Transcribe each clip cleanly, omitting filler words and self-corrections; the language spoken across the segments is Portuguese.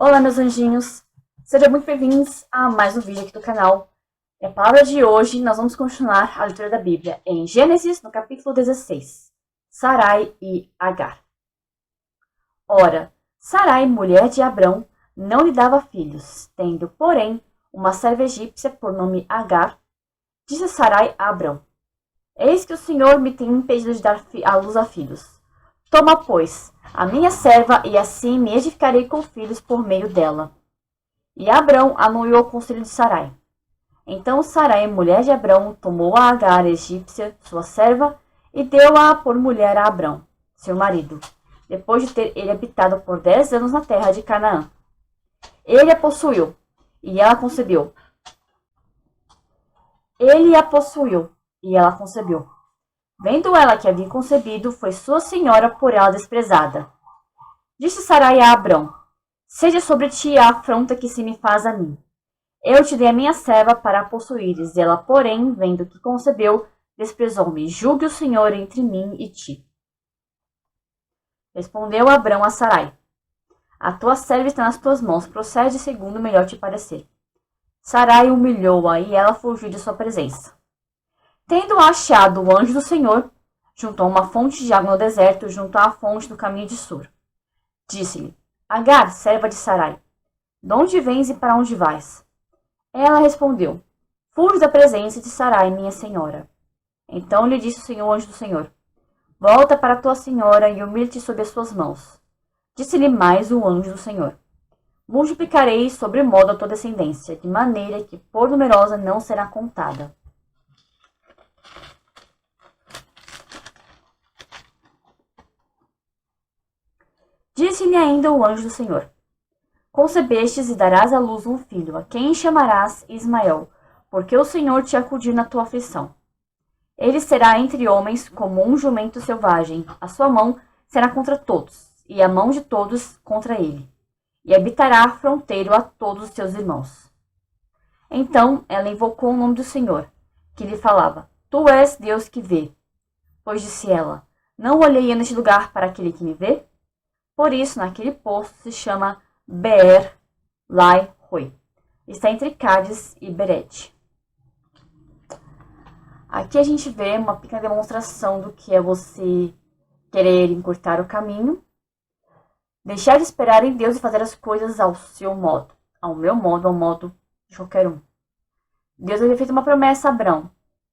Olá, meus anjinhos! Sejam muito bem-vindos a mais um vídeo aqui do canal. E a palavra de hoje, nós vamos continuar a leitura da Bíblia em Gênesis, no capítulo 16. Sarai e Agar. Ora, Sarai, mulher de Abrão, não lhe dava filhos, tendo, porém, uma serva egípcia por nome Agar. Disse Sarai a Abrão: Eis que o Senhor me tem impedido de dar à luz a filhos. Toma, pois, a minha serva, e assim me edificarei com filhos por meio dela. E Abrão anuiu o conselho de Sarai. Então Sarai, mulher de Abrão, tomou a Agar, egípcia, sua serva, e deu-a por mulher a Abrão, seu marido, depois de ter ele habitado por 10 anos na terra de Canaã. Ele a possuiu, e ela concebeu. Vendo ela que havia concebido, foi sua senhora por ela desprezada. Disse Sarai a Abrão: Seja sobre ti a afronta que se me faz a mim. Eu te dei a minha serva para a possuíres. Ela, porém, vendo que concebeu, desprezou-me. Julgue o Senhor entre mim e ti. Respondeu Abrão a Sarai: A tua serva está nas tuas mãos. Procede segundo melhor te parecer. Sarai humilhou-a e ela fugiu de sua presença. Tendo achado o anjo do Senhor, junto a uma fonte de água no deserto, junto à fonte do caminho de Sur. Disse-lhe: Agar, serva de Sarai, de onde vens e para onde vais? Ela respondeu: Fujo da presença de Sarai, minha senhora. Então lhe disse o anjo do Senhor: Volta para tua senhora e humilha-te sob as suas mãos. Disse-lhe mais o anjo do Senhor: Multiplicarei sobremodo a tua descendência, de maneira que por numerosa não será contada. Disse-lhe ainda o anjo do Senhor: Concebestes e darás à luz um filho, a quem chamarás Ismael, porque o Senhor te acudiu na tua aflição. Ele será entre homens como um jumento selvagem, a sua mão será contra todos, e a mão de todos contra ele, e habitará fronteiro a todos os seus irmãos. Então ela invocou o nome do Senhor, que lhe falava: Tu és Deus que vê. Pois disse ela: Não olhei neste lugar para aquele que me vê? Por isso, naquele poço se chama Beer-Lai-Roi. Está entre Cádiz e Bered. Aqui a gente vê uma pequena demonstração do que é você querer encurtar o caminho, deixar de esperar em Deus e fazer as coisas ao seu modo, ao meu modo, ao modo de qualquer um. Deus havia feito uma promessa a Abrão,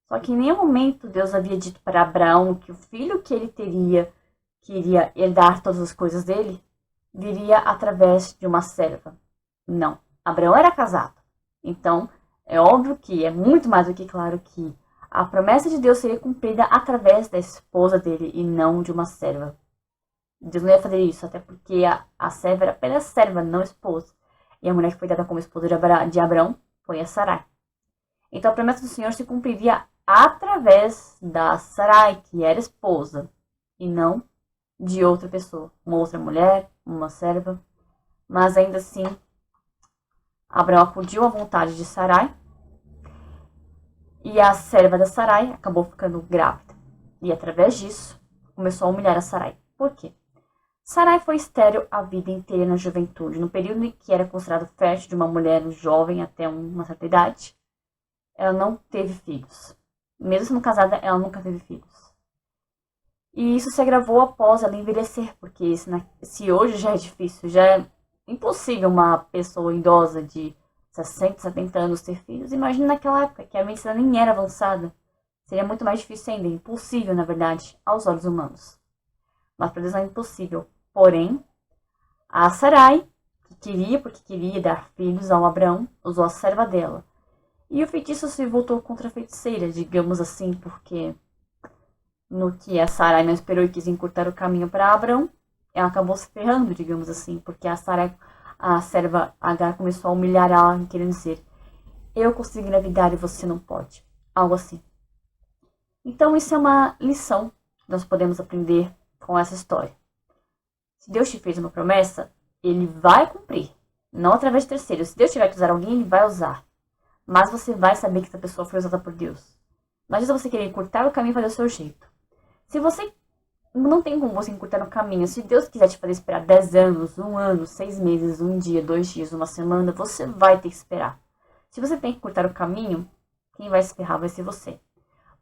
só que em nenhum momento Deus havia dito para Abraão que o filho que ele teria, que iria herdar todas as coisas dele, viria através de uma serva. Não, Abraão era casado. Então, é óbvio que é muito mais do que claro que a promessa de Deus seria cumprida através da esposa dele e não de uma serva. Deus não ia fazer isso, até porque a serva era apenas serva, não esposa. E a mulher que foi dada como esposa de Abraão foi a Sarai. Então a promessa do Senhor se cumpriria através da Sarai, que era esposa, e não de outra pessoa, uma outra mulher, uma serva. Mas ainda assim, Abraão acudiu à vontade de Sarai, e a serva da Sarai acabou ficando grávida. E através disso, começou a humilhar a Sarai. Por quê? Sarai foi estéril a vida inteira na juventude, no período em que era considerado fértil de uma mulher jovem até uma certa idade. Ela não teve filhos. Mesmo sendo casada, ela nunca teve filhos. E isso se agravou após ela envelhecer, porque se hoje já é difícil, já é impossível uma pessoa idosa de 60, 70 anos ter filhos. Imagina naquela época, que a medicina nem era avançada. Seria muito mais difícil ainda, impossível, na verdade, aos olhos humanos. Mas para Deus não é impossível. Porém, a Sarai, porque queria dar filhos ao Abraão, usou a serva dela. E o feitiço se voltou contra a feiticeira, digamos assim, porque no que a Sarai não esperou e quis encurtar o caminho para Abrão, ela acabou se ferrando, digamos assim, porque a serva Agar começou a humilhar ela, querendo dizer: eu consigo engravidar e você não pode. Algo assim. Então isso é uma lição que nós podemos aprender com essa história. Se Deus te fez uma promessa, Ele vai cumprir. Não através de terceiros. Se Deus tiver que usar alguém, Ele vai usar. Mas você vai saber que essa pessoa foi usada por Deus. Não adianta você querer encurtar o caminho e fazer o seu jeito. Se você não tem como você encurtar no caminho. Se Deus quiser te fazer esperar 10 anos, 1 ano, 6 meses, 1 dia, 2 dias, 1 semana, você vai ter que esperar. Se você tem que encurtar o caminho, quem vai se ferrar vai ser você.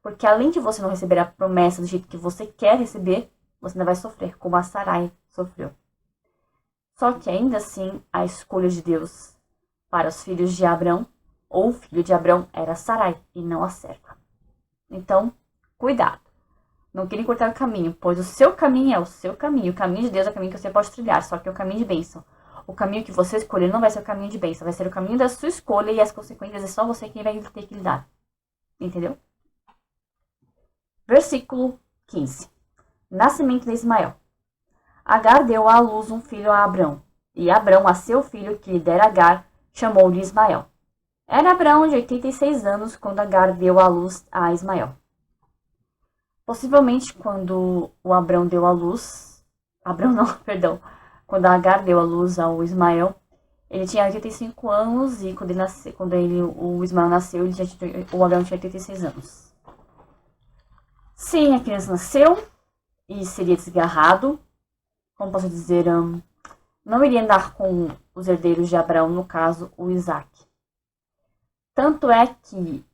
Porque além de você não receber a promessa do jeito que você quer receber, você ainda vai sofrer, como a Sarai sofreu. Só que ainda assim, a escolha de Deus para os filhos de Abrão, ou o filho de Abrão, era Sarai e não a serva. Então, cuidado. Não queira encurtar o caminho, pois o seu caminho é o seu caminho. O caminho de Deus é o caminho que você pode trilhar, só que é o caminho de bênção. O caminho que você escolher não vai ser o caminho de bênção, vai ser o caminho da sua escolha e as consequências é só você quem vai ter que lidar. Entendeu? Versículo 15. Nascimento de Ismael. Agar deu à luz um filho a Abrão, e Abrão a seu filho que lhe dera Agar, chamou-lhe Ismael. Era Abrão de 86 anos quando Agar deu à luz a Ismael. Possivelmente quando o Abrão deu à luz, quando Agar deu à luz ao Ismael, ele tinha 85 anos e quando o Ismael nasceu, o Abrão tinha 86 anos. Sim, a criança nasceu e seria desgarrado, como posso dizer, não iria andar com os herdeiros de Abraão, no caso, o Isaac. Tanto é que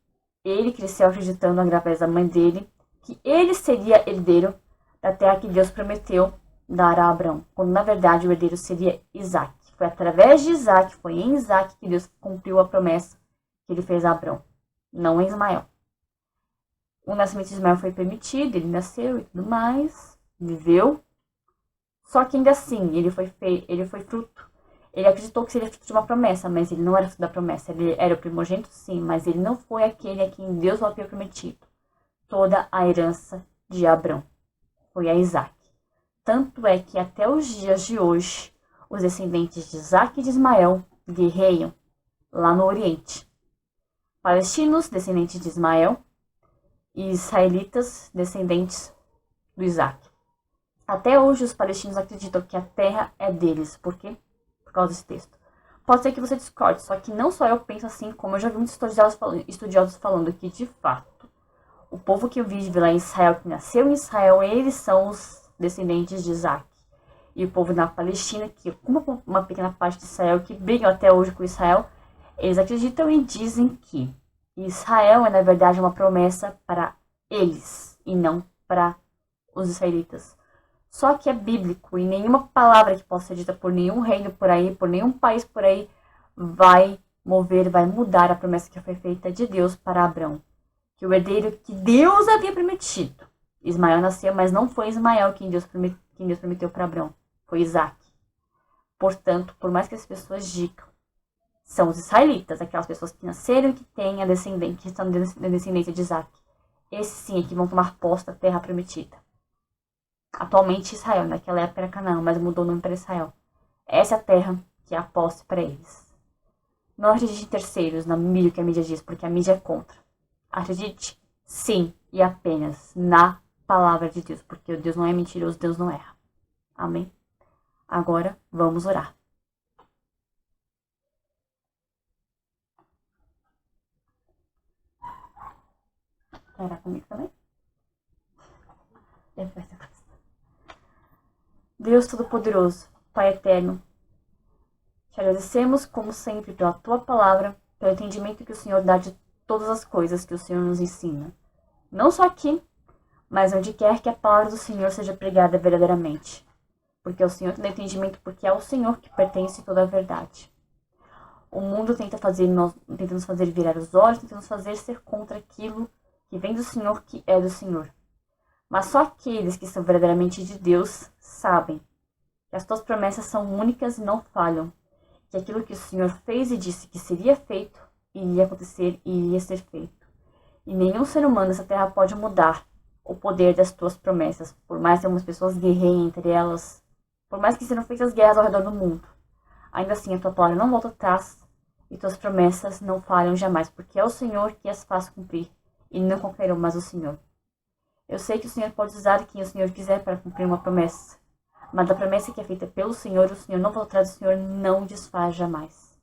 ele cresceu acreditando, através da mãe dele, que ele seria herdeiro da terra que Deus prometeu dar a Abraão, quando na verdade o herdeiro seria Isaac. Foi através de Isaac, foi em Isaac que Deus cumpriu a promessa que ele fez a Abraão, não em Ismael. O nascimento de Ismael foi permitido, ele nasceu e tudo mais, viveu. Só que ainda assim, ele foi fruto. Ele acreditou que seria fruto de uma promessa, mas ele não era fruto da promessa. Ele era o primogênito, sim, mas ele não foi aquele a quem Deus havia prometido toda a herança de Abrão. Foi a Isaac. Tanto é que até os dias de hoje, os descendentes de Isaac e de Ismael guerreiam lá no Oriente. Palestinos, descendentes de Ismael, e israelitas, descendentes do Isaac. Até hoje, os palestinos acreditam que a terra é deles. Por quê? Por causa desse texto. Pode ser que você discorde, só que não só eu penso assim, como eu já vi muitos estudiosos falando que, de fato, o povo que vive lá em Israel, que nasceu em Israel, eles são os descendentes de Isaac. E o povo na Palestina, que ocupa uma pequena parte de Israel, que brigam até hoje com Israel, eles acreditam e dizem que Israel é, na verdade, uma promessa para eles, e não para os israelitas. Só que é bíblico, e nenhuma palavra que possa ser dita por nenhum reino por aí, por nenhum país por aí, vai mudar a promessa que foi feita de Deus para Abrão. Que o herdeiro que Deus havia prometido. Ismael nasceu, mas não foi Ismael quem Deus prometeu para Abrão. Foi Isaac. Portanto, por mais que as pessoas digam, são os israelitas, aquelas pessoas que nasceram e que têm que estão na descendência de Isaac. Esses sim é que vão tomar posse da terra prometida. Atualmente Israel, naquela época era Canaã, mas mudou o nome para Israel. Essa é a terra que é a posse para eles. Não acredite em terceiros, na mídia que a mídia diz, porque a mídia é contra. Acredite sim e apenas na palavra de Deus, porque Deus não é mentiroso, Deus não erra. Amém? Agora vamos orar. Quer orar comigo também? Depois eu faço. Deus Todo-Poderoso, Pai Eterno, te agradecemos, como sempre, pela Tua Palavra, pelo entendimento que o Senhor dá de todas as coisas que o Senhor nos ensina. Não só aqui, mas onde quer que a Palavra do Senhor seja pregada verdadeiramente. Porque o Senhor tem entendimento, porque é ao Senhor que pertence toda a verdade. O mundo tenta nos fazer virar os olhos, tenta nos fazer ser contra aquilo que vem do Senhor, que é do Senhor. Mas só aqueles que são verdadeiramente de Deus sabem que as tuas promessas são únicas e não falham. Que aquilo que o Senhor fez e disse que seria feito, iria acontecer e iria ser feito. E nenhum ser humano nessa terra pode mudar o poder das tuas promessas. Por mais que algumas pessoas guerreiem entre elas, por mais que sejam feitas guerras ao redor do mundo, ainda assim a tua palavra não volta atrás e tuas promessas não falham jamais, porque é o Senhor que as faz cumprir e não qualquer um, mas o Senhor. Eu sei que o Senhor pode usar quem o Senhor quiser para cumprir uma promessa, mas a promessa que é feita pelo Senhor, o Senhor não volta atrás, o Senhor não desfaz jamais.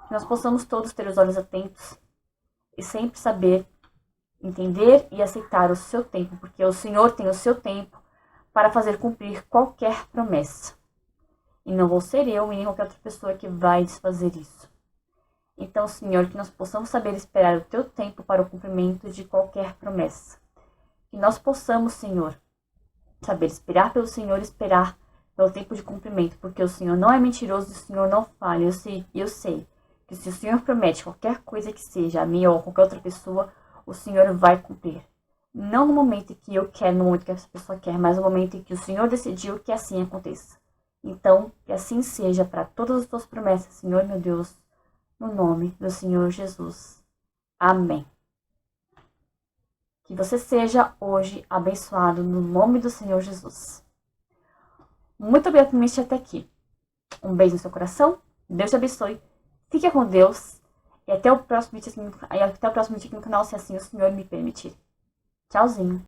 Que nós possamos todos ter os olhos atentos e sempre saber entender e aceitar o seu tempo, porque o Senhor tem o seu tempo para fazer cumprir qualquer promessa. E não vou ser eu e nem qualquer outra pessoa que vai desfazer isso. Então, Senhor, que nós possamos saber esperar o Teu tempo para o cumprimento de qualquer promessa. Que nós possamos, Senhor, saber esperar pelo Senhor, esperar pelo tempo de cumprimento, porque o Senhor não é mentiroso e o Senhor não falha. Eu sei que se o Senhor promete qualquer coisa que seja, a mim ou a qualquer outra pessoa, o Senhor vai cumprir. Não no momento em que eu quero, no momento que essa pessoa quer, mas no momento em que o Senhor decidiu que assim aconteça. Então, que assim seja para todas as tuas promessas, Senhor, meu Deus, no nome do Senhor Jesus. Amém. Que você seja hoje abençoado no nome do Senhor Jesus. Muito obrigada por me assistir até aqui. Um beijo no seu coração. Deus te abençoe. Fique com Deus. E até o próximo vídeo aqui no canal, se assim o Senhor me permitir. Tchauzinho.